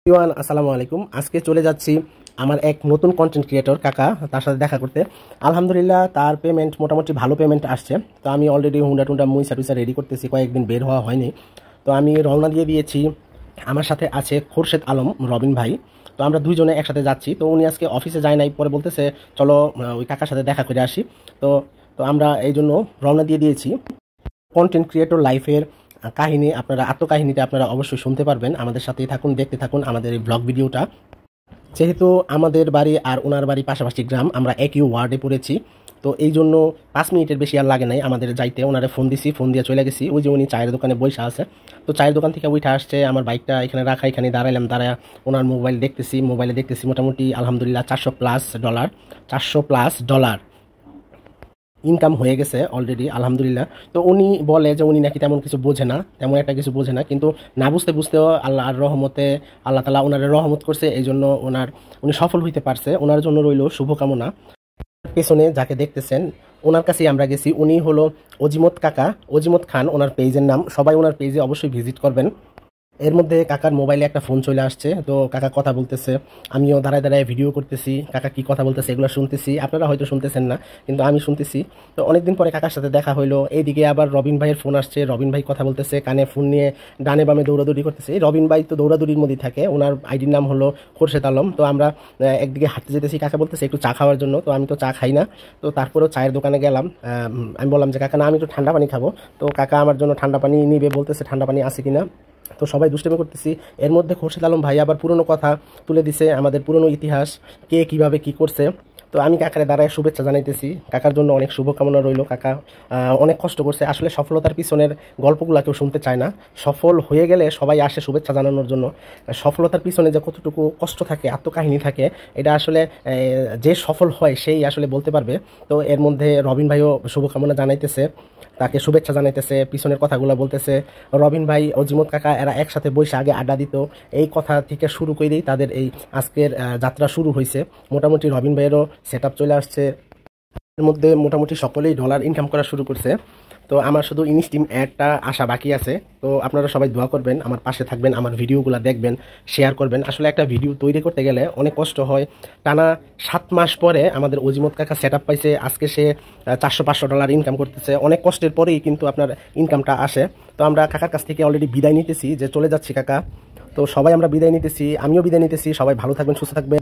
Everyone আসসালামু আলাইকুম। আজকে চলে যাচ্ছি আমার এক নতুন কন্টেন্ট ক্রিয়েটর কাকা, তার সাথে দেখা করতে। আলহামদুলিল্লাহ তার পেমেন্ট মোটামুটি ভালো পেমেন্ট আসছে। তো আমি অলরেডি হুন্ডা টুন্ডা মুইসা টুইসা রেডি করতেছি, কয়েকদিন বের হওয়া হয়নি। তো আমি রওনা দিয়ে দিয়েছি। আমার সাথে আছে খোরশেদ আলম, রবিন ভাই। তো আমরা দুইজনে একসাথে যাচ্ছি। তো উনি আজকে অফিসে যায় নাই, পরে বলতেছে চলো ওই কাকার সাথে দেখা করে আসি। তো তো আমরা এই জন্য রওনা দিয়ে দিয়েছি। কন্টেন্ট ক্রিয়েটর লাইফের কাহিনী, আপনারা আত্মকাহিনীটা আপনারা অবশ্যই শুনতে পারবেন। আমাদের সাথেই থাকুন, দেখতে থাকুন আমাদের এই ব্লগ ভিডিওটা। যেহেতু আমাদের বাড়ি আর ওনার বাড়ি পাশাপাশি গ্রাম, আমরা একই ওয়ার্ডে পড়েছি। তো এই জন্য 5 মিনিটের বেশি আর লাগে নাই আমাদের যাইতে। ওনারে ফোন দিছি, ফোন দিয়ে চলে গেছি। ওই যে উনি চায়ের দোকানে বসে আছে। তো চায়ের দোকান থেকে উঠে আসছে, আমার বাইকটা এখানে রাখা, এখানে দাঁড়াইলাম। দাঁড়ায় ওনার মোবাইলে দেখতেছি মোটামুটি আলহামদুলিল্লাহ $400+ $400+ ইনকাম হয়ে গেছে অলরেডি আলহামদুলিল্লাহ। তো উনি বলে যে উনি নাকি তেমন কিছু বোঝে না, তেমন একটা কিছু বোঝে না, কিন্তু না বুঝতে বুঝতেও আল্লাহর রহমতে আল্লাহ তাআলা ওনারে রহমত করছে। এই জন্য উনি সফল হইতে পারছে। ওনার জন্য রইল শুভকামনা। পেছনে যাকে দেখতেছেন ওনার কাছেই আমরা গেছি। উনি হলো অজিমত কাকা, অজিমত খান ওনার পেজের নাম। সবাই ওনার পেজে অবশ্যই ভিজিট করবেন। এর মধ্যে কাকার মোবাইলে একটা ফোন চলে আসছে। তো কাকা কথা বলতেছে, আমিও দাঁড়ায় দাঁড়ায় ভিডিও করতেছি। কাকা কি কথা বলতেছে এগুলো শুনতেছি, আপনারা হয়তো শুনতেছেন না কিন্তু আমি শুনতেছি। তো অনেকদিন পরে কাকার সাথে দেখা হইলো। এইদিকে আবার রবিন ভাইয়ের ফোন আসছে, রবিন ভাই কথা বলতেছে, কানে ফোন নিয়ে ডানে বামে দৌড়াদৌড়ি করতেছে। এই রবিন ভাই তো দৌড়াদৌড়ির মধ্যেই থাকে, ওনার আইডির নাম হলো খোরশেদ আলম। তো আমরা একদিকে হাঁটতে যেতেছি, কাকা বলতেছে একটু চা খাওয়ার জন্য। তো আমি তো চা খাই না, তো তারপরেও চায়ের দোকানে গেলাম। আমি বললাম যে কাকা না, আমি একটু ঠান্ডা পানি খাবো। তো কাকা আমার জন্য ঠান্ডা পানি নিবে, বলতেছে ঠান্ডা পানি আছে কিনা। তো সবাই দুষ্টামি করতেছি। এর মধ্যে খোরশেদ আলম ভাই আবার পুরনো কথা তুলে দিছে, আমাদের পুরনো ইতিহাস, কে কিভাবে কি করছে। তো আমি কাকারে দাঁড়ায় শুভেচ্ছা জানাইতেছি। কাকার জন্য অনেক শুভকামনা রইল। কাকা অনেক কষ্ট করছে। আসলে সফলতার পিছনের গল্পগুলো কেউ শুনতে চায় না। সফল হয়ে গেলে সবাই আসে শুভেচ্ছা জানানোর জন্য। সফলতার পিছনে যে কতটুকু কষ্ট থাকে, আত্মকাহিনী থাকে, এটা আসলে যে সফল হয় সেই আসলে বলতে পারবে। তো এর মধ্যে রবিন ভাইও শুভকামনা জানাইতেছে, তাকে শুভেচ্ছা জানাইতেছে, পিছনের কথাগুলো বলতেছে। রবিন ভাই, অজিমত কাকা এরা একসাথে বসে আগে আড্ডা দিত। এই কথা থেকে শুরু করেই তাদের এই আজকের যাত্রা শুরু হয়েছে। মোটামুটি রবিন ভাইয়েরও সেট আপ চলে আসছে। এর মধ্যে মোটামুটি সকলেই ডলার ইনকাম করা শুরু করছে। তো আমার শুধু ইনস্টিম অ্যাডটা আসা বাকি আছে। তো আপনারা সবাই দোয়া করবেন, আমার পাশে থাকবেন, আমার ভিডিওগুলো দেখবেন, শেয়ার করবেন। আসলে একটা ভিডিও তৈরি করতে গেলে অনেক কষ্ট হয়। টানা 7 মাস পরে আমাদের অজিমত কাকা সেট আপ পাইছে। আজকে সে $400-500 ইনকাম করতেছে। অনেক কষ্টের পরেই কিন্তু আপনার ইনকামটা আসে। তো আমরা কাকার কাছ থেকে অলরেডি বিদায় নিতেছি, যে চলে যাচ্ছি কাকা। তো সবাই আমরা বিদায় নিতেছি, আমিও বিদায় নিতেছি। সবাই ভালো থাকবেন, সুস্থ থাকবেন।